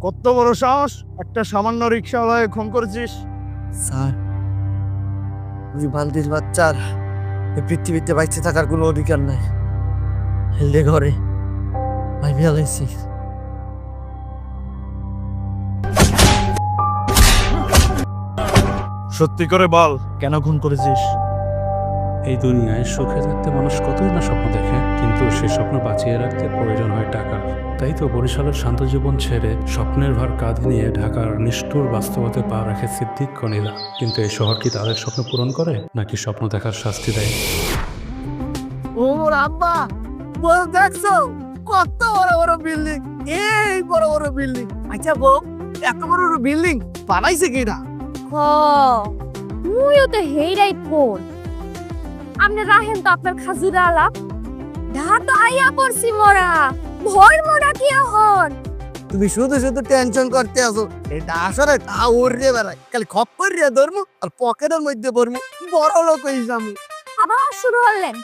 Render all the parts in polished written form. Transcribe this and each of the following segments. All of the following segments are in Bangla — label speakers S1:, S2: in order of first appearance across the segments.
S1: কত বড় সাহস, একটা সামান্য রিক্সাওয়ালাকে খুন করেছিস?
S2: স্যার, ওই বান্দির বাচ্চার এই পৃথিবীতে বাইচে থাকার কোনো অধিকার নাই। হেলদে ঘরে ভাই ফেলাইছি।
S1: সত্যি করে বল, কেন খুন করেছিস?
S3: এই দুনিয়ায় সুখে থাকতে মানুষ কতই না স্বপ্ন দেখে, কিন্তু সেই স্বপ্ন বাঁচিয়ে রাখতে প্রয়োজন হয় টাকা। তাই তো বরিশালের শান্ত জীবন ছেড়ে স্বপ্নের ভার কাঁধে নিয়ে ঢাকার নিষ্ঠুর বাস্তবতায় পা রাখে সিদ্দিক কনিলা। কিন্তু এই শহর কি তাদের স্বপ্ন পূরণ করে, নাকি স্বপ্ন দেখার শাস্তি দেয়?
S2: ওর আব্বা বল, দেখছো কত বড় বড় বিল্ডিং, এই বড় বড় বিল্ডিং। আচ্ছা বউ, এত বড় বড় বিল্ডিং বানাইছে কিনা?
S4: মুইও তো হেইরাই ফোন আপনি রাহেন তো আপনার খাজুরা আলাপ ঢা তো আইয়া পড়ছি মোরা ভয় মোরা কি হন
S2: তুমি শুধু শুধু টেনশন করতে আছো। এটা আসলে তা উড়ে বেড়ায়, খালি খপ্পর রে ধরমু আর পকেটের মধ্যে ভরমু, বড় লোক হইছি আমি।
S4: আবার শুরু হলেন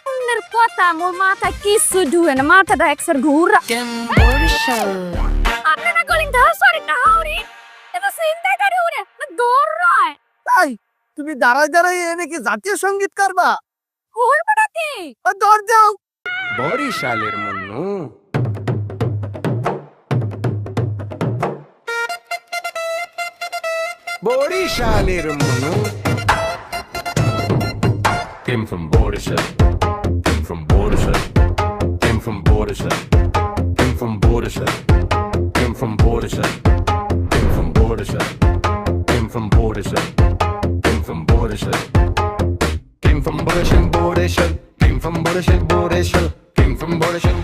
S4: আপনার কথা মোর মাথা কিছু ঢুকে না, মাথাটা একসার ঘুরা আপনি না কলিং ধা সরি না হরি এটা চিন্তা করে উড়ে দৌড় রয়
S2: তাই তুমি দাঁড়ায় দাঁড়ায় এনে কি জাতীয় সঙ্গীত করবা?
S4: হইবে নাকি
S2: দৌড় দাও।
S5: বরিশালের মুন্নু বরিশালের Munnu
S6: Came from Bordershire. Came from Bordershire. Came from Bordershire. Came from Bordershire. Came from Bordershire. Came from Bordershire. Came from Bordershire. Came from Bordershire. Came from Bordershire. Bordershire. Came from Bordershire. Bordershire. Came from Bordershire.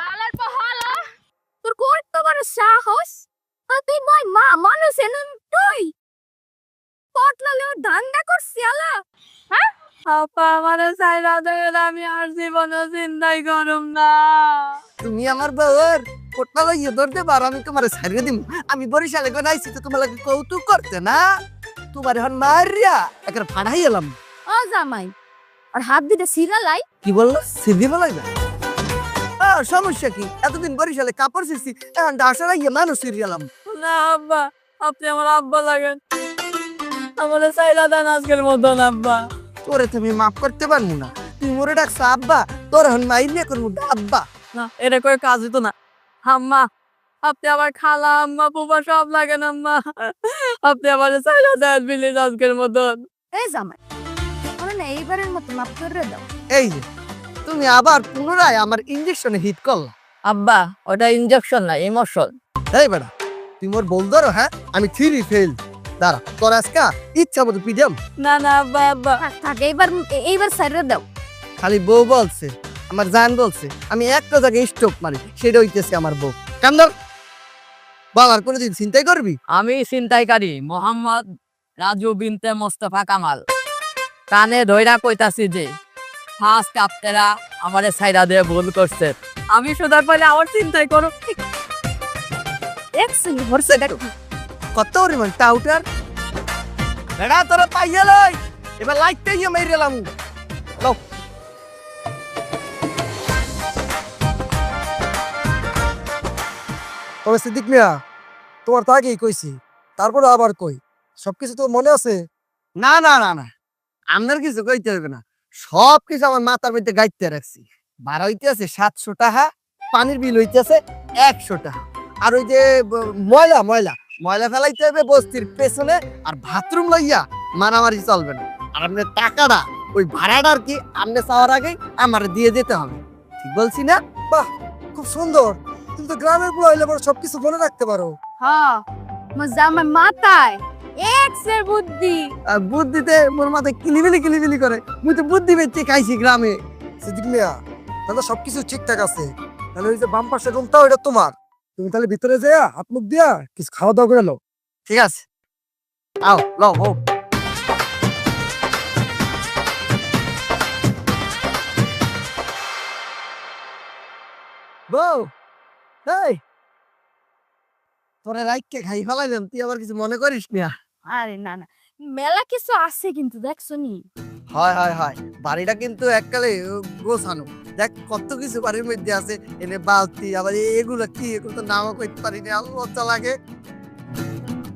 S4: হালার পাহালা তোর কত বড় সাহস তুই মই মা মানুষ এনম তুই পটলালেও ধান্দা করছি আলা হ্যাঁ আপা আমার সাইরা দেন আমি আর জীবনে চিন্তাই করুম না
S2: তুমি আমার বউর কোটলা লইয়ে ধরতে পারো, আমি তোমার ছাড়িয়ে দিম। আমি বরিশালে কোন আইছি তো তোমার লাগে কৌতুক করতে না, তোমার এখন মারিয়া একটা ফাড়াই এলাম।
S4: ও জামাই আর হাত দিতে সিরালাই
S2: কি বললো? সিদ্ধি বলাই না? সমস্যা কি? এতদিন বরিশালে কাপড় শিখছি, এখন ডাসারা গিয়ে মানুষ সিরিয়ে এলাম।
S7: না আব্বা, আপনি আমার আব্বা লাগেন, আমার সাইলা দেন আজকের মতন আব্বা।
S2: তোরে তুমি মাফ করতে পারবো না, তুই মোরে ডাকছ আব্বা, তোর এখন মাইরিয়া করবো আব্বা।
S7: না এটা করে কাজ হতো না। আম্মা, আপনি আমার খালা আম্মা ফুফা সব লাগেন আম্মা, আপনি আমার সাইলা দেন প্লিজ আজকের মতন।
S4: এই জামাই ওরে না এইবারের মতো মাফ করে দাও।
S2: এই যে তুমি আবার পুনরায় আমার ইঞ্জেকশনে হিট করলা।
S7: আব্বা ওটা ইনজেকশন না, ইমোশন।
S2: এই বেড়া, তুই মোর বল ধরো, হ্যাঁ আমি থ্রি ফেল। দাঁড়া, তোর আজকা ইচ্ছা মতো পিডিয়াম।
S7: না না আব্বা আব্বা
S4: থাক এইবার এইবার সাইরে দাও।
S2: খালি বউ বলছে, আমার জান বলছে আমি একটা জায়গায় স্টপ মারি, সেটা হইতেছে আমার বউ। কামদার বল, আর কোনোদিন চিন্তাই করবি?
S7: আমি ছিনতাইকারী মোহাম্মদ রাজু বিনতে মোস্তফা কামাল, কানে ধইরা কইতাছি যে ফার্স্ট আপনারা আমারে সাইডা দিয়ে ভুল করছে, আমি সুদার পাইলে আমার চিন্তাই করো।
S4: একসি হরছে দেখো
S2: কত পরিমাণ টাউটার বেড়া, তোরা পাইয়া লই, এবার লাইটতে গিয়ে মেরে এলাম। লও তবে সিদ্দিক মিয়া, তোমার তো আগেই কইছি, তারপরে আবার কই, সবকিছু তো মনে আছে? না না না না, আপনার কিছু কইতে হবে না, সবকিছু আমার মাথার মধ্যে গাইতে রাখছি। ভাড়া হইতেছে 700 টাকা, পানির বিল হইতেছে 100 টাকা, আর ওই যে ময়লা ময়লা ময়লা ফেলাইতে হবে বস্তির পেছনে, আর বাথরুম লইয়া মারামারি চলবে না। আর আপনার টাকাটা ওই ভাড়াটা আর কি আপনি চাওয়ার আগে আমার দিয়ে যেতে হবে, ঠিক বলছি না? বাহ, খুব সুন্দর। কিন্তু গ্রামের বুড়া হইলে পরে সবকিছু মনে রাখতে পারো।
S4: হ্যাঁ মোর জামাই মাথায় এক্সের বুদ্ধি।
S2: বুদ্ধিতে মোর মাথায় কিলিবিলি করে, মুই তো বুদ্ধি বেচে খাইছি গ্রামে। সিদ্দিক মিয়া, তাহলে সবকিছু ঠিকঠাক আছে, তাহলে ওই যে বাম পাশের রুমটা ওইটা তোমার, তুমি তাহলে ভিতরে যেয়া হাত মুখ দিয়া কিছু খাওয়া দাওয়া করে লো। ঠিক আছে, আও লও হো। বউ, এই তোরে রাইখকে খাই ফেলাইলাম, তুই আবার কিছু মনে করিস না?
S4: আরে না না মেলা কিছু আছে কিন্তু দেখছো নি।
S2: হয় হয় হয়, বাড়িটা কিন্তু এককালে গোছানো। দেখ কত কিছু বাড়ির মধ্যে আছে, এনে বালতি, আবার এগুলো কি, এগুলো তো নামও করতে পারি না, আরো লজ্জা লাগে।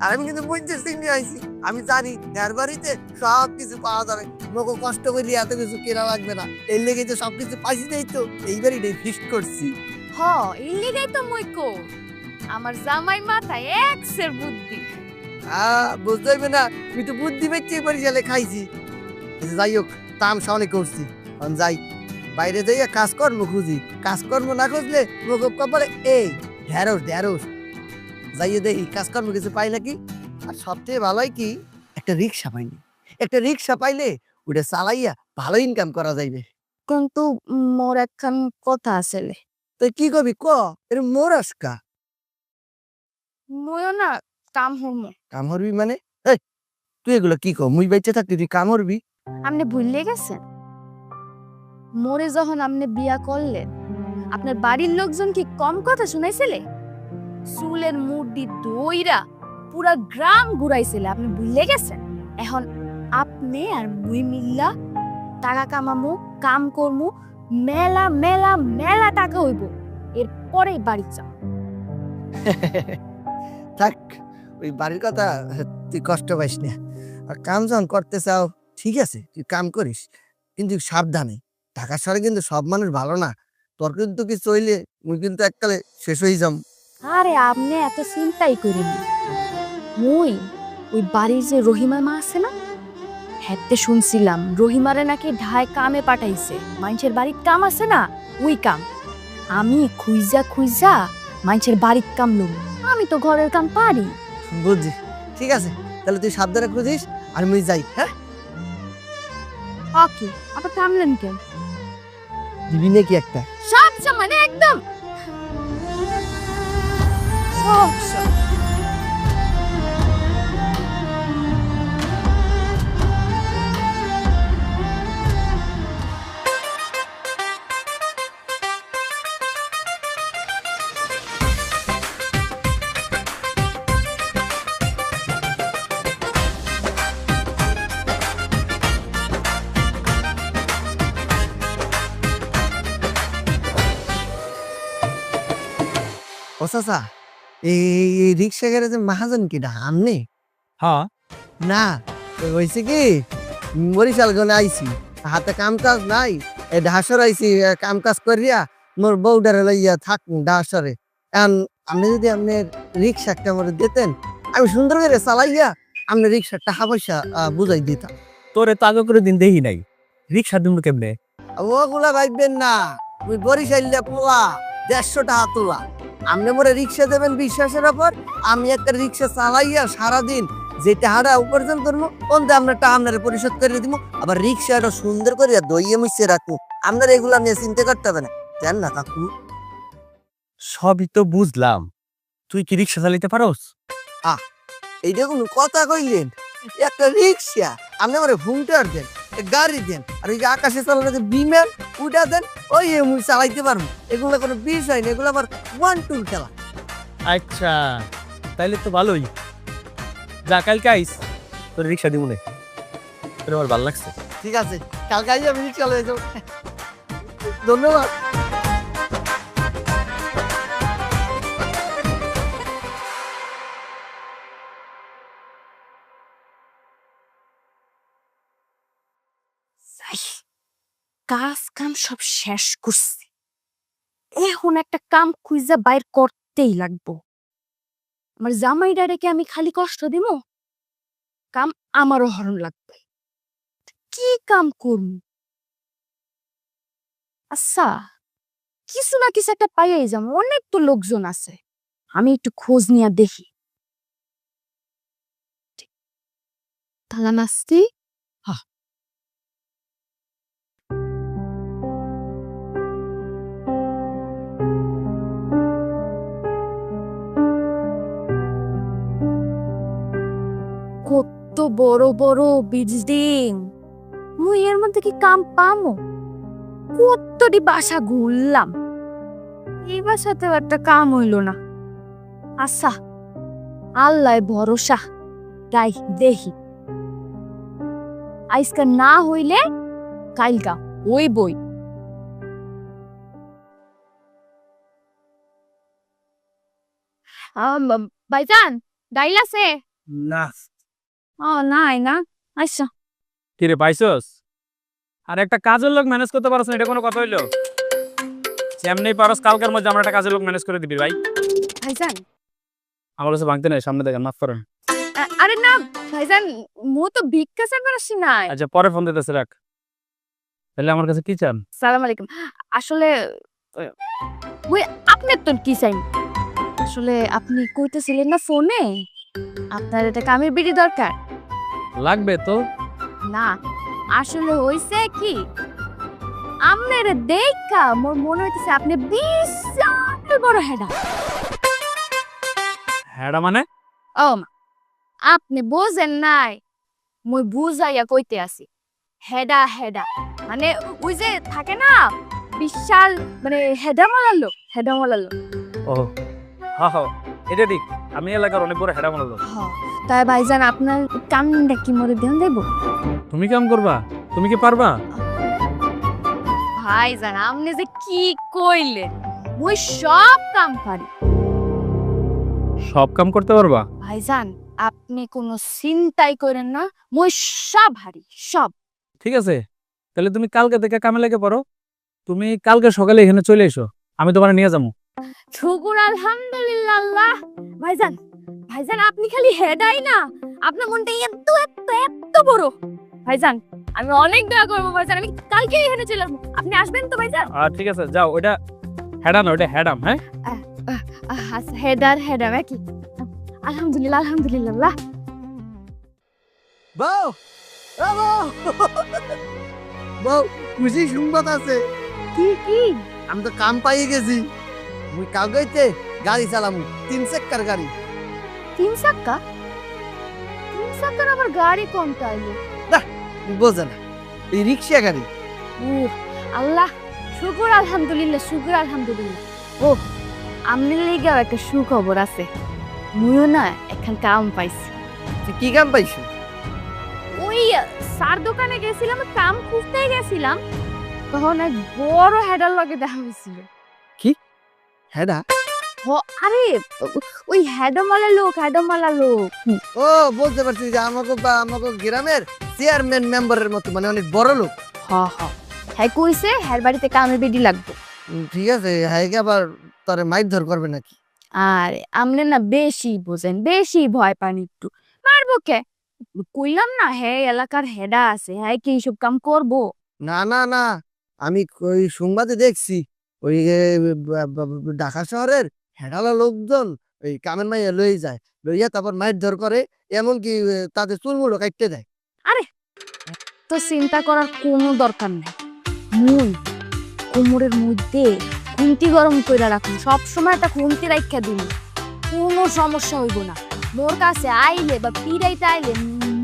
S2: আর আমি কিন্তু বুঝতে সিঙ্গে আইছি, আমি জানি এর বাড়িতে সব কিছু পাওয়া যাবে, লোক কষ্ট করে এত কিছু কেনা লাগবে না, এর লেগে তো সবকিছু পাইছি দেই, তো এই বাড়িটাই ফিক্সড করছি।
S4: হ এই লিগাই তো মই কো আমার জামাই মাথায় এক্সের বুদ্ধি।
S2: বুঝতে হইবে না, তুই তো বুদ্ধি পেয়েছি পরিচালে খাইছি। যাই হোক, তাম সামনে করছি, এখন যাই বাইরে যাইয়া কাজকর্ম খুঁজি, কাজকর্ম না খুঁজলে মুখ কপালে এই ঢেঁড়স ঢেঁড়স। যাইয়ে দেখি কাজকর্ম কিছু পাই নাকি। আর সবচেয়ে ভালোই কি, একটা রিক্সা পাইনি, একটা রিক্সা পাইলে ওটা চালাইয়া ভালো ইনকাম করা যাইবে।
S4: কিন্তু মোর একখান কথা আসলে,
S2: তো কি কবি ক, এর মোর আসকা
S4: ময়ও না কাম হরমো।
S2: কাম হরবি মানে? এই তুই এগুলো কি কর, মুই বেঁচে থাকতে তুই কাম হরবি?
S4: আপনি ভুললে গেছেন, মোরে যখন আপনি বিয়া করলেন আপনার বাড়ির লোকজন কি কম কথা শুনাইছিলে? চুলের মুড়ি দইরা পুরা গ্রাম ঘুরাইছিলে, আপনি ভুললে গেছেন? এখন আপনি আর মুই মিল্লা টাকা কামামু, কাম করমু, মেলা মেলা মেলা টাকা হইব, এরপরে বাড়ি যাও।
S2: থাক, ওই বাড়ির কথা তুই কষ্ট পাইস না। আর কাম যখন করতে চাও ঠিক আছে, তুই কাম করিস, কিন্তু সাবধানে। ঢাকা শহরে কিন্তু সব মানুষ ভালো না, তোর কিন্তু কি চইলে মুই কিন্তু এককালে শেষ হয়ে যাম।
S4: আরে আপনি এত চিন্তাই করেন না। মুই ওই বাড়ির যে রহিমার মা আছে না, হ্যাঁ শুনছিলাম রহিমারে নাকি ঢায় কামে পাঠাইছে, মানুষের বাড়ির কাম আছে না ওই কাম। আমি খুঁজা খুঁজা মানুষের বাড়ির কাম লুম, আমি তো ঘরের কাম পারি।
S2: বুঝছি, ঠিক আছে, তাহলে তুই সাবধানে খুঁজিস, আর মুই যাই। হ্যাঁ,
S4: ওকে, আবার থামলেন কেন?
S2: দিবি নাকি একটা?
S4: সব মানে একদম সব সব।
S2: ও চাচা, এই রিক্সা গ্যারেজের মাহাজন কি আমনে?
S1: হ্যাঁ,
S2: না, হয়েছে কি, বরিশাল গলে আইছি, হাতে কাম কাজ নাই, এই ঢাসর আইছি, কাম কাজ করিয়া মোর বউডারে লইয়া থাকুন ঢাসরে। এখন আপনি যদি আপনার রিক্সা একটা আমার দিতেন, আমি সুন্দর করে চালাইয়া আপনার রিক্সার টাকা পয়সা বুঝাই দিতাম।
S1: তোরে তো আগে করে দিন দেখি নাই, রিক্সা দিব কেমনে?
S2: ওগুলা ভাববেন না, ওই বরিশাইলে পোলা 150 টাকা তোলা। আপনি মোরে রিক্সা দেবেন বিশ্বাসের ওপর, আমি একটা রিক্সা চালাইয়া সারাদিন যে টাকাটা উপার্জন করবো, কোনটা আপনার টাকা আপনার পরিশোধ করে দিব। আবার রিক্সাটা সুন্দর করে দইয়ে মিশিয়ে রাখবো, আপনার এগুলা নিয়ে চিন্তা করতে হবে না, জান না কাকু?
S1: সবই তো বুঝলাম, তুই কি রিক্সা চালাইতে পারোস?
S2: এইটা কোনো কথা কইলেন? একটা রিক্সা আপনি আমার হুমটার দেন, গাড়ি দেন, আর ওই যে আকাশে চালানো যে বিমান উঠা দেন, ওই মুই চালাইতে পারবো। এগুলো কোনো বিষয় না, এগুলো আমার 1-2 খেলা।
S1: আচ্ছা, তাইলে তো ভালোই। যা কালকে আইস, তোর রিক্সা দিব না, তোর আমার ভালো লাগছে।
S2: ঠিক আছে, কালকে আইয়া আমি রিক্সা লয়ে যাবো। ধন্যবাদ।
S4: কাজ কাম সব শেষ করছি, এখন একটা কাম খুঁজা বাইর করতেই লাগবো। আমার জামাইটা রেখে আমি খালি কষ্ট দিব? কাম আমারও হরণ লাগবে। কি কাম করব? আচ্ছা, কিছু না কিছু একটা পাইয়াই যাবো, অনেক তো লোকজন আছে, আমি একটু খোঁজ নিয়ে দেখি। তালা নাস্তি কত বড় বড় বিল্ডিং, মুই এর মধ্যে কি কাম পামো? কতটি বাসা ঘুরলাম, এই বাসাতেও একটা কাম হইল না। আচ্ছা, আল্লাহ ভরসা, তাই দেখি। আজকে না হইলে কালকা ওই বই। ভাইজান ডাইল আছে?
S1: না
S4: ও নাই না, আচ্ছা।
S1: কি রে পাইছস? আর একটা কাজের লোক ম্যানেজ করতে পারছ না, এটা কোনো কথা হইলো? যেমনি পারস কালকের মধ্যে আমরা একটা কাজের লোক ম্যানেজ করে দিবি ভাই।
S4: ভাইজান
S1: আমার কাছে ভাঙতে নাই, সামনে দেখেন, মাফ করেন।
S4: আরে না ভাইজান, মু তো ভিক্ষা চাইবার আসি নাই।
S1: আচ্ছা পরে ফোন দিতেছে, রাখ। তাহলে আমার কাছে কি চান?
S4: সালাম আলাইকুম। আসলে ওই আপনার তো কি চাই? আসলে আপনি কইতেছিলেন না ফোনে আপনার এটা কামের বিড়ি দরকার।
S1: লাগবে তো।
S4: না আসলে হইছে কি, আপনার দেখা মোর মনে হইতেছে আপনি বিশাল বড় হেডা।
S1: হ্যাঁ মানে?
S4: ও মা, আপনি বোঝেন নাই, মুই বুঝাইয়া কইতে আছি। হেডা হেডা মানে ওই যে থাকে না বিশাল, মানে হেডা মালালো, হেডা মালালো।
S1: ও হ্যাঁ হ্যাঁ, এটা ঠিক। আমি এলাকার অনেক বড় হেডা মনে।
S4: তাই ভাইজান আপনার কামটা কি মরে ধ্যান দেব?
S1: তুমি কাম করবা? তুমি কি পারবা?
S4: ভাইজান আপনি যে কি কইলে, মুই সব কাম পারি।
S1: সব কাম করতে পারবা?
S4: ভাইজান আপনি কোনো চিন্তাই করেন না, মুই সব হারি, সব।
S1: ঠিক আছে, তাহলে তুমি কালকে থেকে কামে লেগে পড়ো। তুমি কালকে সকালে এখানে চলে এসো, আমি তোমার নিয়ে যাবো।
S4: শুকুর আলহামদুলিল্লাহ। ভাইজান ভাইজান আপনি খালি হেডাই না, আপনার মনটা এত এত এত বড়। ভাইজান আমি অনেক দয়া করবো ভাইজান, আমি কালকে এখানে চলে আসবো, আপনি আসবেন তো ভাইজান?
S1: ঠিক আছে যাও, ওটা হেডা না, ওটা হেডাম। হ্যাঁ
S4: আচ্ছা হেডার হেডার একই। আলহামদুলিল্লাহ আলহামদুলিল্লাহ।
S2: বউ বউ বউ, খুশি সংবাদ আছে।
S4: কি কি?
S2: আমি তো কাম পাইয়ে গেছি। মুই কালকে গাড়ি চালামু, 3 চাক্কার গাড়ি।
S4: 3 চাক্কা? 3 চাক্কার আবার গাড়ি কোনটা আইলো?
S2: বোঝে না, এই রিক্সা গাড়ি।
S4: আল্লাহ, শুকুর আলহামদুলিল্লাহ, শুকুর আলহামদুলিল্লাহ। ও আমনের লেগেও একটা সুখবর আছে, মুইও না এখন কাম পাইছি।
S2: তুই কি কাম পাইছো?
S4: ওই সার দোকানে গেছিলাম, কাম খুঁজতে গেছিলাম, তখন এক বড় হেডার লগে দেখা হয়েছিল।
S2: হেডা?
S4: আরে ওই হেডমালা লোক, হেডমালা লোক।
S2: ও বলতে পারছি যে আমাকে গ্রামের চেয়ারম্যান মেম্বারের মতো, মানে অনেক বড় লোক।
S4: হ্যাঁ কইছে হের বাড়িতে কামের বেডি লাগবে।
S2: ঠিক আছে, হ্যাঁ আবার তারে মারধর করবে নাকি?
S4: আরে আমনে না বেশি বোঝেন, বেশি ভয় পান একটু। মারবো কে? কইলাম না হ্যাঁ এলাকার হেডা আছে, হ্যাঁ কি এইসব কাম করবো?
S2: না না না, আমি ওই সংবাদে দেখছি ওই ঢাকা শহরের হেডালা লোকজন ওই কামের মাইয়া লই যায়, লইয়া তারপর মারধর করে, এমনকি তাদের চুলমুলো কাটতে দেয়।
S4: তো চিন্তা করার কোনো দরকার নেই, মুই কোমরের মধ্যে খুন্তি গরম করে রাখুন, সবসময় একটা খুন্তি রাখা দিন, কোনো সমস্যা হইব না। মোর কাছে আইলে বা পিড়াইতে আইলে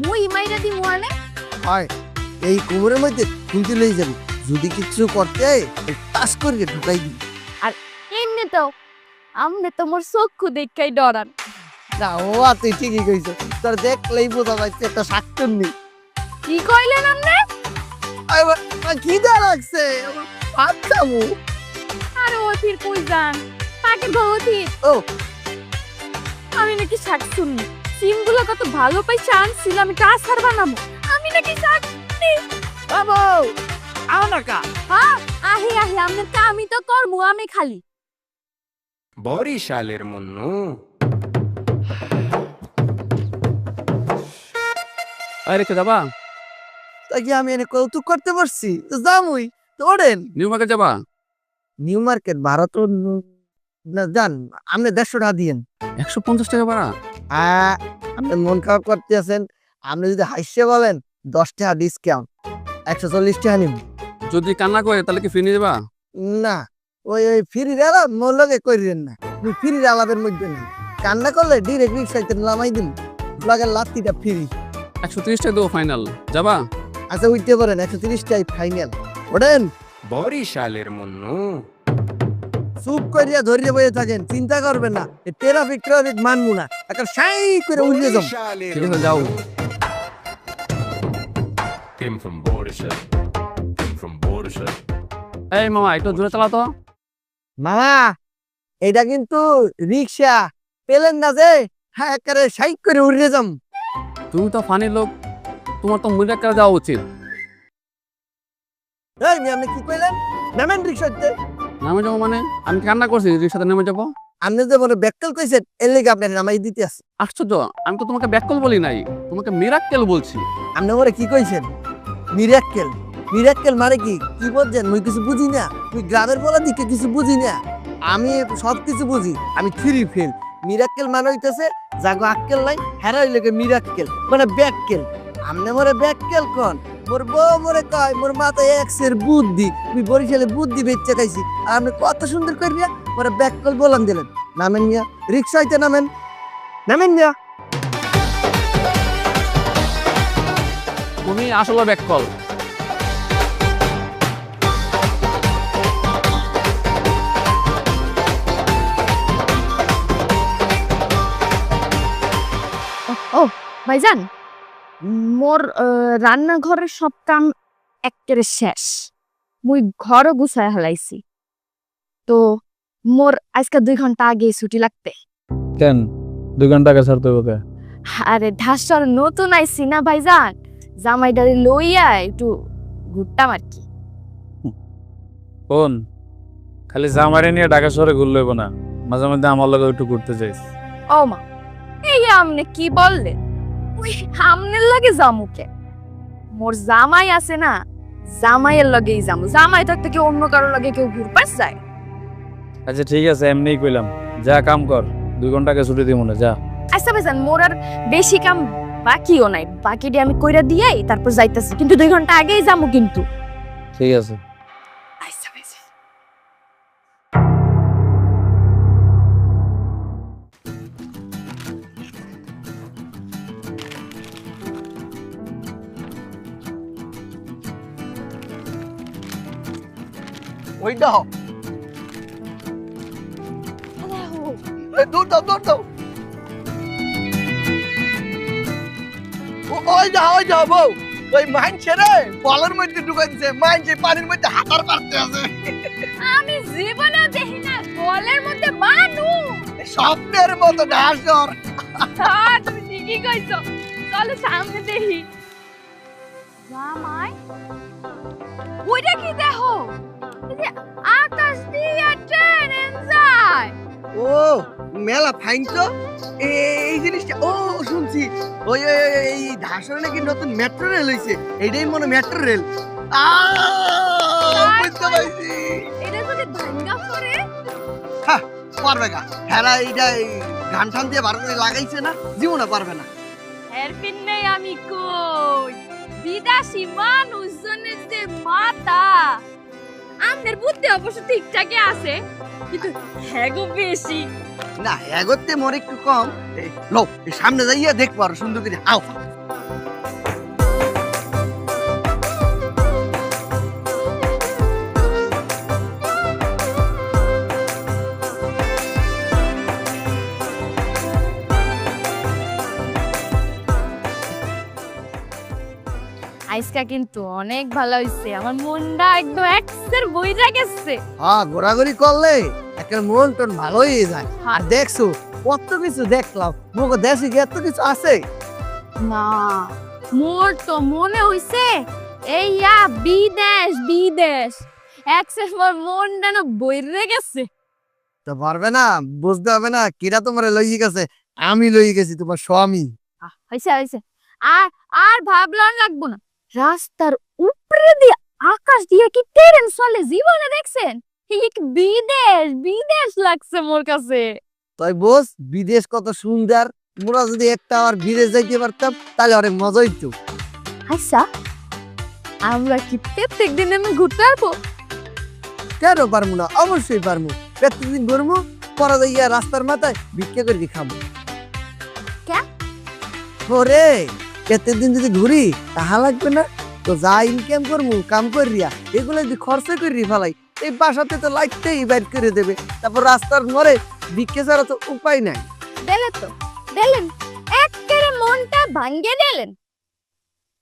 S4: মুই মাইরা দি মোয়ানে।
S2: হয় এই কোমরের মধ্যে খুন্তি লই যাবি, যদি কিছু করতে হয় টাস করে ঢুকাই দিবি।
S4: আর এমনি তো আমনে তো মোর চক্ষু দেখাই ডরান।
S2: না ও তুই ঠিকই কইছো, তোর দেখলেই বোঝা যাচ্ছে একটা শাক্তর নেই।
S4: কি কইলেন আমনে?
S2: খিদা লাগছে, ভাত খাবো।
S4: আরে ও ফির কই যান পাকে গতি।
S2: ও
S4: আমি নাকি শাক শুনি, সিমগুলো কত ভালো পাই আনছিল, আমি কাজ হার বানাবো। আমি নাকি শাক
S2: বাবু আও না কা।
S4: হ্যাঁ আহি আহি, আমনে কা আমি তো করবো, আমি খালি
S5: বরিশালের মুন্নু।
S1: আরে কে যাবা?
S2: তাই কি আমি এনে কৌতুক করতে পারছি? তো যামুই তো, ওড়েন।
S1: নিউ মার্কেট যাবা?
S2: নিউ মার্কেট ভাড়া তো না জান, আপনি 150 টাকা দিয়েন।
S1: 150 টাকা ভাড়া?
S2: আপনি মন খারাপ করতে আছেন, আপনি যদি হাসিয়ে বলেন 10 টাকা ডিসকাউন্ট, 140 টাকা নিব।
S1: যদি কান্না করে তাহলে কি ফ্রি নিয়ে যাবা?
S2: না ওই ফ্রি আলাপ মোর লগে করিলেন না, ফ্রি আলাপের মধ্যে নেই। কান্না করলে ডিরেক্ট রিক্সাতে নামাই দিন, লগে লাত্তিটা ফ্রি।
S1: 130 টাকা দেবো ফাইনাল, যাবা?
S2: আচ্ছা উঠতে পারেন, 130 টাই ফাইনাল। ওঠেন।
S5: বরিশালের মুন্নু।
S2: চুপ করিয়া ধরিয়ে বসে থাকেন, চিন্তা করবেন না, এই ট্রাফিক মানবো না, একটা সাই করে উঠে যাও।
S5: বরিশালের
S1: ঠিক আছে যাও।
S6: Came from Borisha. Came from Borisha.
S7: এই মামা একটু জোরে চালা তো।
S2: মামা এটা কিন্তু রিক্সা পেলেন না যে হ্যাঁ একেবারে সাইড করে উড়ে যাম।
S7: তুমি তো ফানি লোক, তোমার তো মিরাক্কেল যাওয়া উচিত।
S2: এই মেয়ে, আপনি কি কইলেন? নামেন রিক্সাতে।
S7: নামে যাবো মানে? আমি কান্না করছি রিক্সাতে নেমে যাবো?
S2: আপনি যে মনে ব্যাককেল কইছেন এর লেগে আপনার নামাই দিতে আছে।
S7: আশ্চর্য, আমি তো তোমাকে ব্যাককল বলি নাই, তোমাকে মিরাক্কেল বলছি।
S2: আপনি ওরে কি কইছেন? মিরাক্কেল। মিরাক্কেল মানে কি কি বলছেন? মুই কিছু বুঝি না, মুই গ্রামের বলা দিকে কিছু বুঝি না। আমি সব কিছু বুঝি, আমি থ্রি ফেল। মিরাক্কেল মানে হইতেছে জাগো আক্কেল নাই হেরাই লেগে মিরাক্কেল মানে ব্যাককেল। আমনে মোরে ব্যাককেল কোন? মোর বউ মোরে কয় মোর মাথায় এক্সের বুদ্ধি, মুই বরিশালে বুদ্ধি বেচে খাইছি। আর আপনি কত সুন্দর করিয়া মোরে ব্যাককেল বলান দিলেন। নামেন মিয়া, রিক্সা হইতে নামেন, নামেন মিয়া।
S7: তুমি আসলে ব্যাককল।
S4: ও ভাইজান, মোর রান্নাঘরের সব কাম একেবারে শেষ। মুই ঘরও গুছায় হালাইছি। তো মোর আজকে 2 ঘন্টা আগে ছুটি লাগতে।
S1: কেন 2 ঘন্টা আগে ছাড়তে হবে?
S4: আরে ঢাসার নতুন আইছি না ভাইজান, জামাইডারে লইয়া একটু ঘুরতাম আর কি।
S1: কোন খালি জামারে নিয়ে ঢাকা শহরে ঘুরলেব না, মাঝে মধ্যে আমার লগে একটু ঘুরতে যাইস।
S4: ও মা, এই আমনে কি বললেন? ওই আমনের লগে জামুকে? মোর জামাই আছে না, জামাইয়ের লগেই যামু। জামাই থাকতে কি অন্য কারোর লগে কেউ ঘুরপাস যায়?
S1: আচ্ছা ঠিক আছে, এমনিই কইলাম, যা কাম কর, 2 ঘন্টা আগে ছুটি দিব না, যা।
S4: আচ্ছা ভাইজান, মোর আর বেশি কাম বাকিও নাই, বাকিটি আমি কইরা দিয়াই তারপর যাইতাছি, কিন্তু 2 ঘন্টা আগেই যামু কিন্তু।
S1: ঠিক আছে।
S4: আচ্ছা ভাইজান।
S2: ওইটা হোক, দূর দাও দূর দাও। ওই যাও বউ, ওই মাইনছে রে বলের মধ্যে ঢুকাই দিছে, মাইনছে পানির মধ্যে হাতার পারতে আছে।
S4: আমি জীবনেও দেখি না বলের মধ্যে মানুষ।
S2: স্বপ্নের মতো ডাসর।
S4: তুমি ঠিকই কইছো, চলো সামনে দেখি। জামাই, ওইটা কি দেখো? এই যে আকাশ দিয়ে ট্রেন যায়।
S2: ও মেলা ফাইন তো এই জিনিসটা। ও শুনছি ওই এই ঢাসরে নাকি নতুন মেট্রো রেল হইছে, এইটাই মনে মেট্রো রেল। বুঝতে পারছি।
S4: এটা যদি ভাঙ্গা পড়ে
S2: পারবে না হেরা, এইটা গান টান দিয়ে ভালো করে লাগাইছে না, জীবনে পারবে না।
S4: হেরপিন নেই আমি কই, বিদেশি মানুষজনের যে মাথা। আমাদের বুদ্ধি অবশ্য ঠিকঠাকই আছে, কিন্তু হ্যাগো বেশি।
S2: না এগোতে মোর একটু কম। লো সামনে যাইয়া দেখবো আরো সুন্দর করে। আও
S4: আজকা কিন্তু অনেক ভালো হইছে, আমার মনটা একদম এক্সের বইরা গেছে।
S2: হ্যাঁ, ঘোরাঘুরি করলে একটা মন টন ভালোই যায়। আর দেখছো কত কিছু দেখলাম, মুখ দেশে এত কিছু আছে
S4: না, মোর তো মনে হইছে এইয়া বিদেশ বিদেশ, এক্সের মোর মনটা না বইরে গেছে।
S2: তো পারবে না, বুঝতে হবে না কিরা তোমার লইয়ে গেছে, আমি লইয়ে গেছি তোমার স্বামী।
S4: হইছে হইছে, আর আর ভাবলাম লাগবো না। রাস্তার উপরে দিয়ে আকাশ দিয়ে কি ট্রেন চলে জীবনে দেখছেন? ঠিক বিদেশ বিদেশ লাগছে মোর কাছে।
S2: তাই বস, বিদেশ কত সুন্দর। মোরা যদি একটা আর বিদেশ যাইতে পারতাম তাহলে অনেক মজা হইতো।
S4: আচ্ছা, আমরা কি প্রত্যেক দিন আমি ঘুরতে পারবো?
S2: কেন পারবো না? অবশ্যই পারবো। প্রত্যেকদিন ঘুরবো, পরে যাইয়া রাস্তার মাথায় ভিক্ষা করে খাবো।
S4: কে?
S2: ওরে প্রত্যেকদিন যদি ঘুরি তাহা লাগবে না তো, যা ইনকাম করবো কাম করিয়া এগুলো যদি খরচা করি ফেলাই, এই বাসাতে তো লাইটটাই বাইর করে দেবে। তারপর রাস্তার মরে ভিক্ষা ছাড়া তো উপায় নাই।
S4: দিলেন তো দিলেন, একেবারে মনটা ভাঙ্গে দিলেন।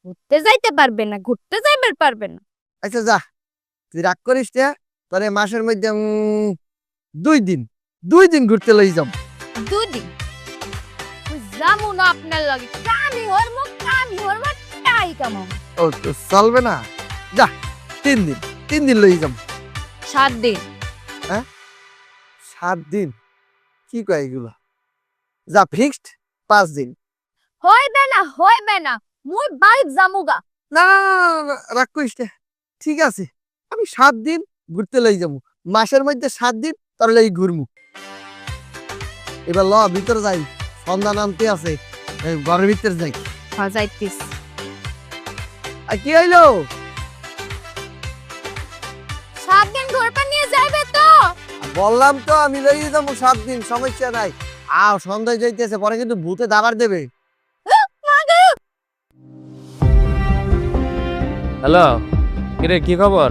S4: ঘুরতে যাইতে পারবে না, ঘুরতে যাইবার পারবে না।
S2: আচ্ছা যা, তুই রাগ করিস না, তোরে মাসের মধ্যে 2 দিন ঘুরতে লই যাম।
S4: দুদিন যাবো না আপনার লাগে, কামি হরমো টাই কামাবো।
S2: ও তো চলবে না, যা 3 দিন লই যাম।
S4: 7 দিন
S2: 7 দিন কি কয় এগুলা? যা ফিক্সড 5 দিন।
S4: হইবে না মুই বাড়িত যামুগা।
S2: না রাগ করিস না, ঠিক আছে আমি 7 দিন ঘুরতে লই যাবো, মাসের মধ্যে 7 দিন তোর লাগি ঘুরমু। এবার ল ভিতরে যাই, সন্ধ্যা নামতে আছে, এই ঘরের ভিতরে যাই।
S4: যাইতিস
S2: আর কি হইলো?
S4: 7 দিন ঘুরপা নিয়ে যাইবে তো?
S2: বললাম তো আমি লই যাবো 7 দিন, সমস্যা নাই। সন্ধ্যায় যাইতেছে, পরে কিন্তু ভূতে দাবার দেবে।
S1: হ্যালো, কিরে কি খবর?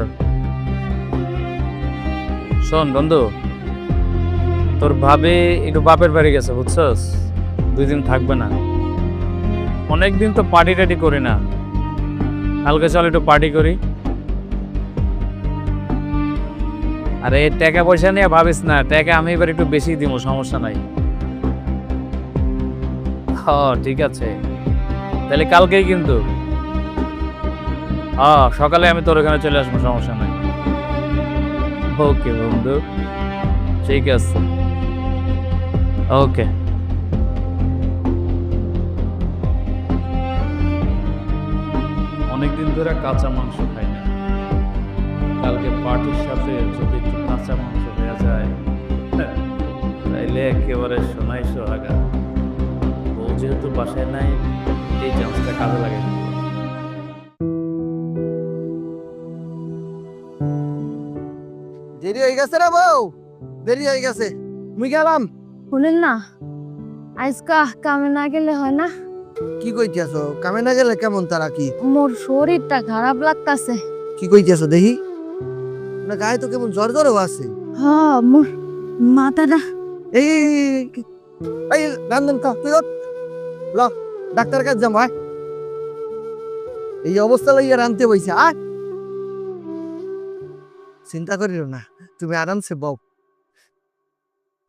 S1: শোন বন্ধু, তোর ভাবে একটু বাপের বাড়ি গেছে বুঝছস, 2 দিন থাকবে না। অনেকদিন তো পার্টি টাটি করি না, কালকে চল একটু পার্টি করি। আরে টাকা পয়সা নিয়ে ভাবিস না, টাকা আমি এবার একটু বেশি দিব, সমস্যা নাই। ঠিক আছে, তাহলে কালকেই কিন্তু সকালে আমি তোর ওখানে চলে আসবো, সমস্যা নাই। ওকে বন্ধু, ঠিক আছে, ওকে। অনেকদিন ধরে কাঁচা মাংস খাই না, কালকে পার্টির সাথে যদি একটু কাঁচা মাংস হয়ে যায় তাইলে একেবারে সোনাই সোহাগা। ও যেহেতু বাসায় নাই, এই চান্সটা কাজে লাগে।
S2: দেরি হয়ে গেছে রে বউ, দেরি হয়ে গেছে, মুই গেলাম।
S4: শুনেন না, আজকা কামে না গেলে হয় না?
S2: কি কইতেছ? কামে না গেলে কেমন তারা? কি
S4: মোর শরীরটা খারাপ লাগতাছে।
S2: কি কইতেছ দেখি? না গায়ে তো কেমন জ্বর জ্বরও আছে।
S4: মোর মাথাটা।
S2: এই এই রান্ধন খা, তুই ল ডাক্তার কাছে যাম। হয় এই অবস্থা লইয়া রানতে বইছে। চিন্তা করিও না, তুমি আরামসে বউ।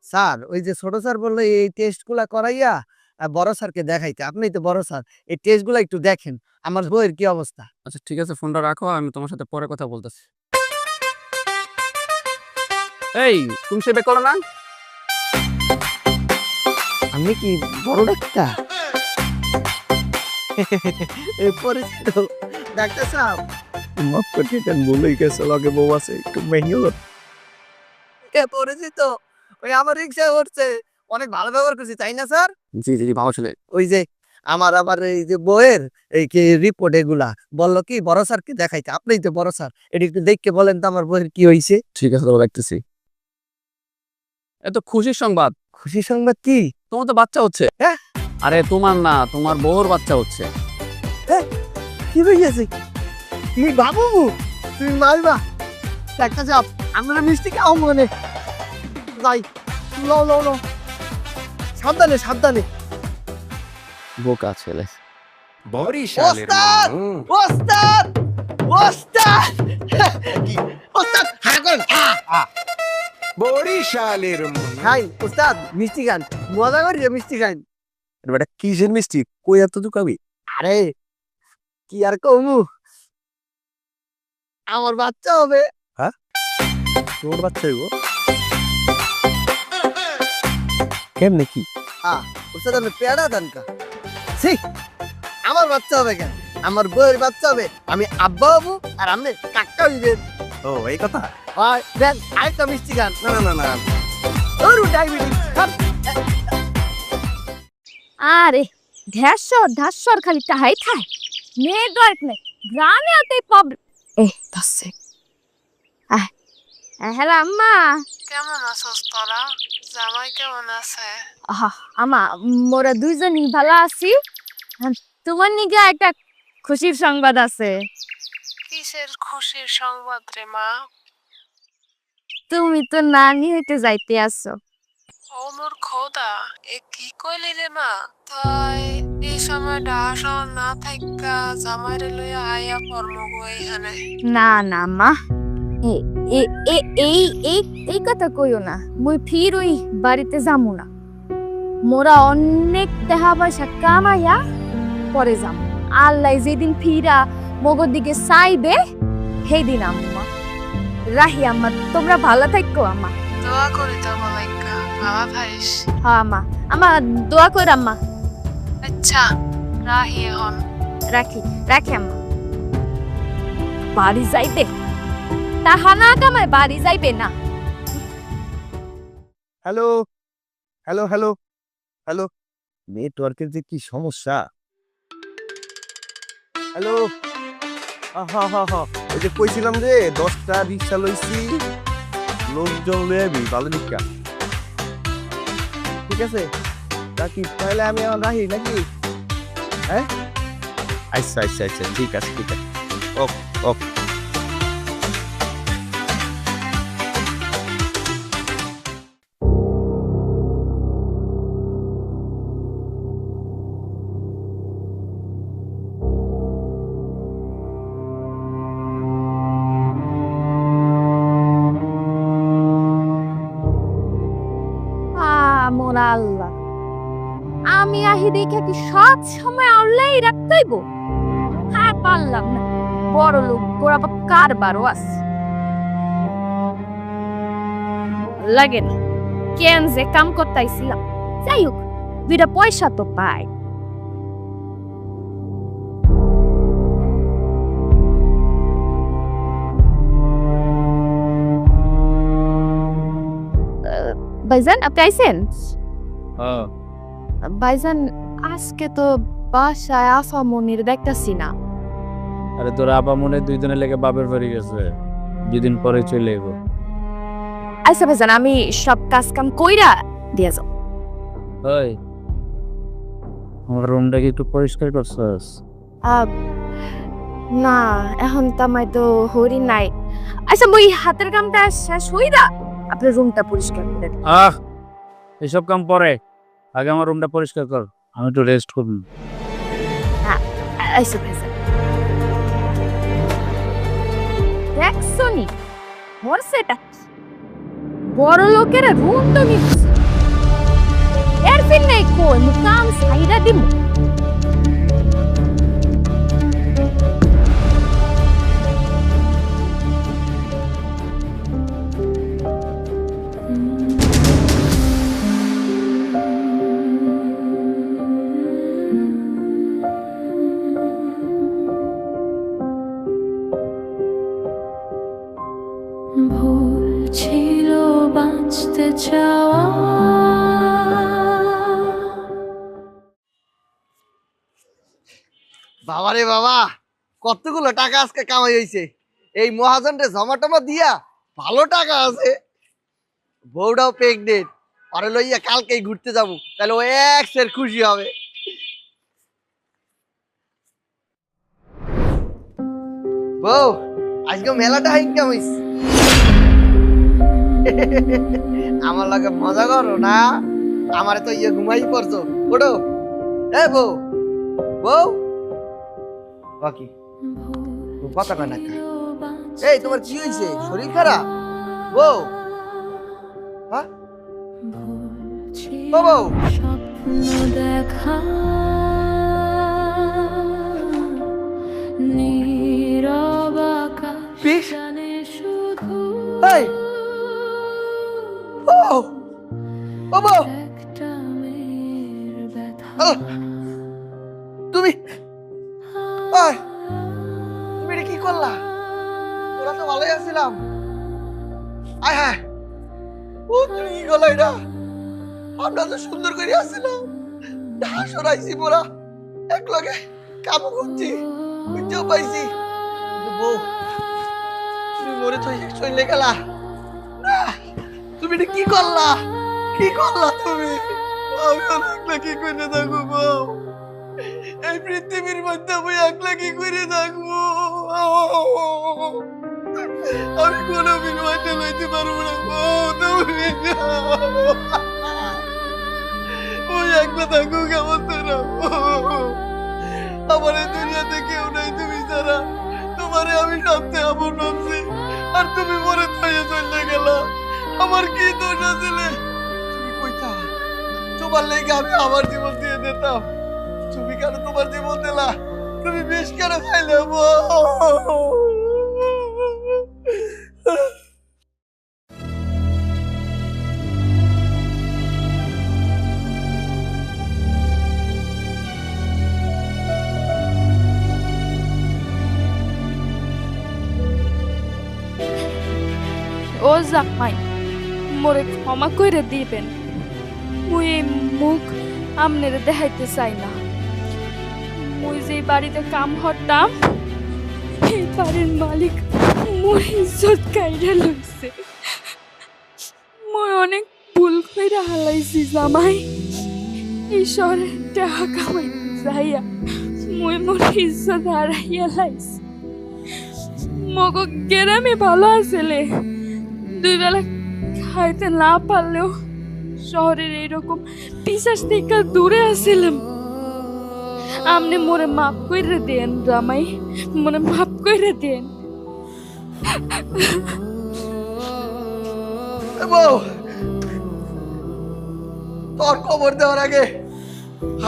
S2: স্যার, ওই যে ছোট স্যার বললো এই টেস্ট গুলা করাইয়া বড় স্যারকে দেখাইতে, আপনি তো বড় স্যার, এই টেস্ট গুলা একটু দেখেন আমার বউয়ের কি অবস্থা।
S5: আচ্ছা ঠিক আছে, ফোনটা রাখো, আমি তোমার সাথে পরে কথা বলতেছি। এই তুমি সেবে করো না?
S2: আমি কি বড় ডাক্তার? পরিচিত ডাক্তার সাহেব, মাফ করতে দেন, ভুলে গেছে, লগে বউ আছে, একটু মেহিও পরিচিত। ওই আমার রিক্সা করছে, অনেক ভালো ব্যবহার করছি, তাই না স্যার?
S5: জি জি ভালো ছেলে।
S2: ওই যে আবার এই যে বইয়ের এই কি রিপোর্ট এগুলা বললো কি বড় স্যারকে দেখাইতে, আপনিই তো বড় স্যার, এটা একটু দেখকে বলেন তো আমার বইয়ের কি হয়েছে।
S5: ঠিক আছে দাদা, দেখতেছি। এত খুশির সংবাদ।
S2: খুশি সংবাদ কি?
S5: তোমার তো বাচ্চা হচ্ছে।
S2: হ্যাঁ?
S5: আরে তোমার না, তোমার বউর বাচ্চা হচ্ছে।
S2: কি হয়েছে? তুমি বাবু, তুমি মারবা একটা চাপ, আমরা মিষ্টি খাও মনে যাই। লো সাবধানে সাবধানে।
S5: বোকা ছেলে।
S6: বরিশালের
S2: ওস্তাদ!
S6: মনু
S2: ওস্তাদ ওস্তাদ ওস্তাদ হ্যাঁ করেন।
S6: বরিশালের মনু
S2: খাই ওস্তাদ, মিষ্টি খান, মজা করি মিষ্টি খান।
S5: এটা কিসের মিষ্টি? কই এত দোকাবি?
S2: আরে কি আর কমু, আমার বাচ্চা হবে।
S5: তোর বাচ্চা গো? কেমনে কি?
S2: ওস্তাদ আপনি পেয়ারা দেন কা? ছি, আমার বাচ্চা হবে কেন? আমার বউয়ের বাচ্চা হবে, আমি আব্বা হবো আর আপনি কাকা হইবেন।
S5: ও এই কথা।
S2: হয় দেন আরেকটা মিষ্টি খান।
S5: না না না না,
S2: ওরু ডায়াবেটিস খান।
S4: আরে ঢাসর খালি টাহাই থাই, নেটওয়ার্ক নেই গ্রামে, অতই প্রবলেম। দাসে হ্যালো আম্মা।
S8: কেমন আছোস তোরা? জামাই কেমন আছে?
S4: আমা মোরা দুইজনই ভালো আছি। তোমার নিগে একটা খুশির সংবাদ আছে।
S8: কিসের খুশির সংবাদ রে মা?
S4: তুমি তো নানি হইতে যাইতে আছো।
S8: ও মোর খোদা, এ কি কইলি রে মা? তাই এই সময় ডাহা শহর না থাকা জামাইরে লইয়া আইয়া পরমগো এইখানে।
S4: না না মা এ- এই এই এই কথা কইও না, মুই ফির ওই বাড়িতে যামু না। মোরা অনেক টাকা পয়সা কামাইয়া পরে যামু। আল্লাহ যেদিন ফিরা মগর দিকে চাইবে সেই দিন আম্মা। রাহি আম্মা, তোমরা ভালো থাকো আম্মা।
S8: দোয়া করি তো মালাইকা, বাবা ভাইস।
S4: হ্যাঁ আম্মা, আম্মা দোয়া কর আম্মা।
S8: আচ্ছা, রাহি এখন।
S4: রাখি রাখি আম্মা। বাড়ি যাইবে তাহা না কামায় বাড়ি যাইবে না।
S2: হ্যালো হ্যালো হ্যালো হ্যালো, নেটওয়ার্কের যে কি সমস্যা। হ্যালো, হা হা হা, ওই যে কইছিলাম যে 10টা রিক্সা লইছি, লোকজন লয়ে আবি ভালো দিকা। ঠিক আছে রাখি, তাহলে আমি এখন রাখি নাকি? হ্যাঁ আচ্ছা আচ্ছা আচ্ছা, ঠিক আছে ঠিক আছে, ওকে ওকে।
S4: মোরা আল্লাহ, আমি আহি দেখে কি সব সময় আল্লাহ রাখতেইব? হ্যাঁ পারলাম না, বড় লোক গোড়া বাপ কারবারও আছে। লাগে না কেন যে কাম করতেছিলাম। যাই হোক, দুইটা পয়সা তো পাই। ভাইজান আপনি আইছেন?
S1: হ্যাঁ,
S4: ভাইজান আজকে তো বাসায় আফা মনির দেখতাছি না।
S1: আরে তোর আপা মনে 2 দিনের লেগে বাপের বাড়ি গেছে, 2 দিন পরে চলে যাবো।
S4: আচ্ছা ভাইজান, আমি সব কাজ কাম কইরা দিয়ে যাও।
S1: ওই আমার রুমটা কি একটু পরিষ্কার করছস?
S4: না এখন তামাই তো হরি নাই। আচ্ছা মই হাতের কামটা শেষ হইরা আপনার রুমটা পরিষ্কার করে দিন।
S1: এসব কাম পরে, আগে আমার রুমটা পরিষ্কার কর, আমি একটু রেস্ট করব।
S4: আচ্ছা ভাইজান, দেখছো নি মোর সেটা বড় লোকেরা রুম তো নিচ্ছে, এর ফির নাই কই মুকাম সাইরা দিমু।
S9: ভুল ছিল বাঁচতে চাওয়া।
S2: বাবা রে বাবা, কতগুলো টাকা আজকে কামাই হয়েছে। এই মহাজনরে জমা টমা দিয়া ভালো টাকা আছে। বউটাও প্রেগনেন্ট, পরে লইয়া কালকেই ঘুরতে যাবো, তাহলে ও সের খুশি হবে। বউ আজকে মেলাটা ইনকাম হইছে। আমার লাগে মজা করো না, আমারে তো ইয়ে ঘুমাই পড়ছো। ওঠো এ বউ, বউ বাকি কথা কয় না। এই তোমার কি হয়েছে, শরীর খারাপ? বউ হ্যাঁ বউ,
S9: স্বপ্ন দেখা নীরব আকাশ জানে শুধু
S2: এই বউ, ও বউ,
S9: একটা মেয়ের ব্যথা।
S2: তুমি ওই, তুমি এটা কি করলা? ওরা তো ভালোই আছিলাম। আয় হ্যাঁ, ও তুমি কি করলা এটা? আমরা তো সুন্দর করে আসছিলাম, ঢাক সরাইছি মোরা এক লগে কাম করছি, বুঝতেও পাইছি। কিন্তু বউ তুমি মরে তো চলে গেলা। না, তুমি এটা কি করলা? কি করলা তুমি? আমি একলা কি করে থাকবো বউ? এই পৃথিবীর মধ্যে আমি একলা কি করে থাকবো? আমি কোনো বিনিময়টা লইতে পারবো না বউ, তুমি ওই একলা থাকো কেমন তোরা? আমার এই দুনিয়াতে কেউ নাই তুমি ছাড়া। তোমারে আমি সবচেয়ে আপন ভাবছি, আর তুমি মরে থাইয়ে চলে গেলা। আমার কি দোষ আছিল? তুমি কইতা তোমার লেগে আমি আমার জীবন দিয়ে দিতাম, তুমি কেন তোমার জীবন দিলা? তুমি বিষ কেন খাইলে?
S4: ও জামাই, মোরে ক্ষমা করে দিবেন। মুই এই মুখ আমনেরে দেখাইতে চাই না। মুই যে বাড়িতে কাম হতাম, এই বাড়ির মালিক মোর ইজ্জত কাইরা লইছে। মুই অনেক ভুল কইরা হালাইছি জামাই। এই শহরে টাকা কামাই যাইয়া মুই মোর ইজ্জত হারাইয়া লাইছি। মগো গ্রামে ভালো আসলে, দুই বেলা খাইতে না পারলেও শহরের এইরকম পিশাচ থেকে দূরে আসিলাম। আমনে মোরে মাফ কইরে দেন জামাই, মোরে মাফ কইরে দেন।
S2: বউ, তোর কবর দেওয়ার আগে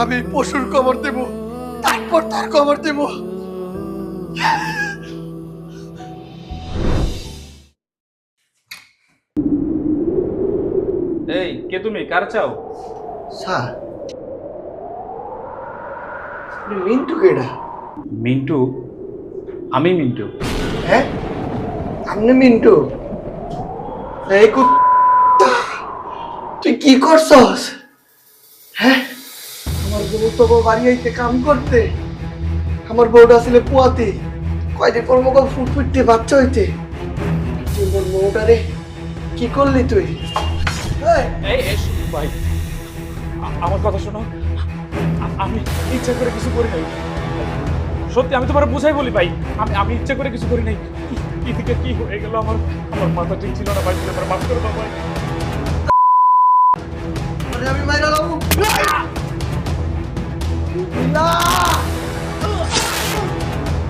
S2: আমি পশুর কবর দেব, তারপর তোর কবর দেব।
S5: এই কে তুমি, কার চাও?
S2: স্যার, মিন্টু কেডা?
S5: মিন্টু? আমি মিন্টু।
S2: হ্যাঁ, আপনি মিন্টু? এই তুই কি করছস? হ্যাঁ, আমার বউ তো বাড়ি আইতে কাম করতে, আমার বউটা আসলে পুয়াতি, কয়দিন পর মুখ ফুটফুটতে বাচ্চা হইতে, তুই মোর বউটারে কি করলি তুই?
S5: ভাই আমার কথা শোনো, আমি ইচ্ছা করে কিছু করি নাই, সত্যি আমি তোমার বুঝাই বলি ভাই, আমি ইচ্ছা করে কিছু করি নাই। কি থেকে কি হয়ে গেল, আমার মাথা ঠিক ছিল না ভাই, আমার মাফ করে দাও ভাই।
S2: আমি মাইরা লাবো নীলা,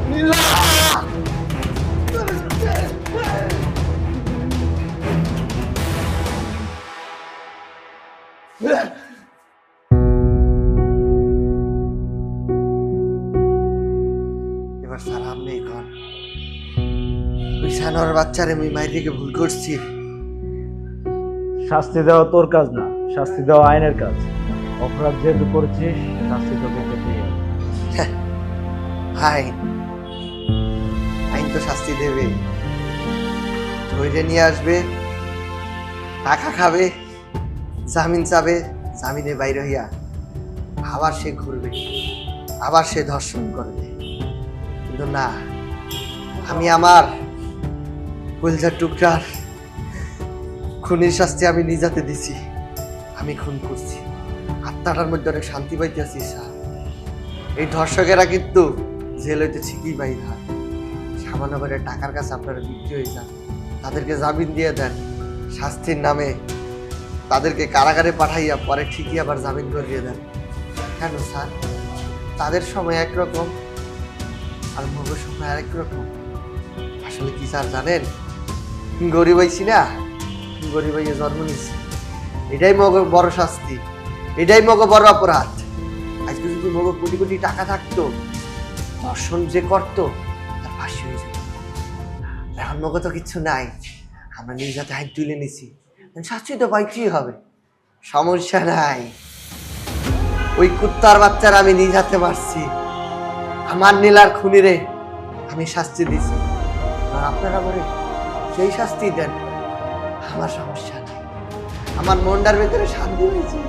S2: নীলা, এবার স্যার আপনি কন, ওই সানোর বাচ্চারে আমি মাইর থেকে ভুল করছি।
S1: শাস্তি দেওয়া তোর কাজ না, শাস্তি দেওয়া আইনের কাজ। অপরাধ যেহেতু করেছিস, শাস্তি তোকে পেতেই হবে।
S2: আইন আইন তো শাস্তি দেবে, ধৈর্য নিয়ে আসবে, টাকা খাবে, জামিন চাবে, জামিনে বাইরে হইয়া আবার সে ঘুরবে, আবার সে ধর্ষণ করবে। কিন্তু না, আমি আমার কলজার টুকরার খুনির শাস্তি আমি নিজাতে দিছি। আমি খুন করছি, আত্মাটার মধ্যে অনেক শান্তি পাইতেছি স্যার। এই ধর্ষকেরা কিন্তু জেল হইতে ঠিকই পাই না, সামান্য করে টাকার কাছে আপনারা বিক্রি হয়ে যান, তাদেরকে জামিন দিয়ে দেন, শাস্তির নামে তাদেরকে কারাগারে পাঠাইয়া পরে ঠিকই আবার জামিন করিয়ে দেন। কেন স্যার? তাদের সময় একরকম আর মগের সময় আরেক রকম। আসলে কি স্যার জানেন, গরিব হইছি না, গরিব হইয়া জন্ম নিচ্ছি, এটাই মগ বড় শাস্তি, এটাই মগ বড় অপরাধ। আজকে যদি মগ কোটি কোটি টাকা থাকতো, ধর্ষণ যে করতো তার ফাঁসি হয়ে যেত। এখন মগ তো কিচ্ছু নাই, আমরা নিজ হাতে আইন তুলে নিছি, শাস্তি তো পাইতেই হবে, সমস্যা নাই। ওই কুত্তার বাচ্চারা আমি নিজ হাতে মারছি, আমার নীলার খুনিরে আমি শাস্তি দিছি, আর আপনারা বলে সেই শাস্তি দেন, আমার সমস্যা নেই, আমার মনটার ভেতরে শান্তি হয়েছে।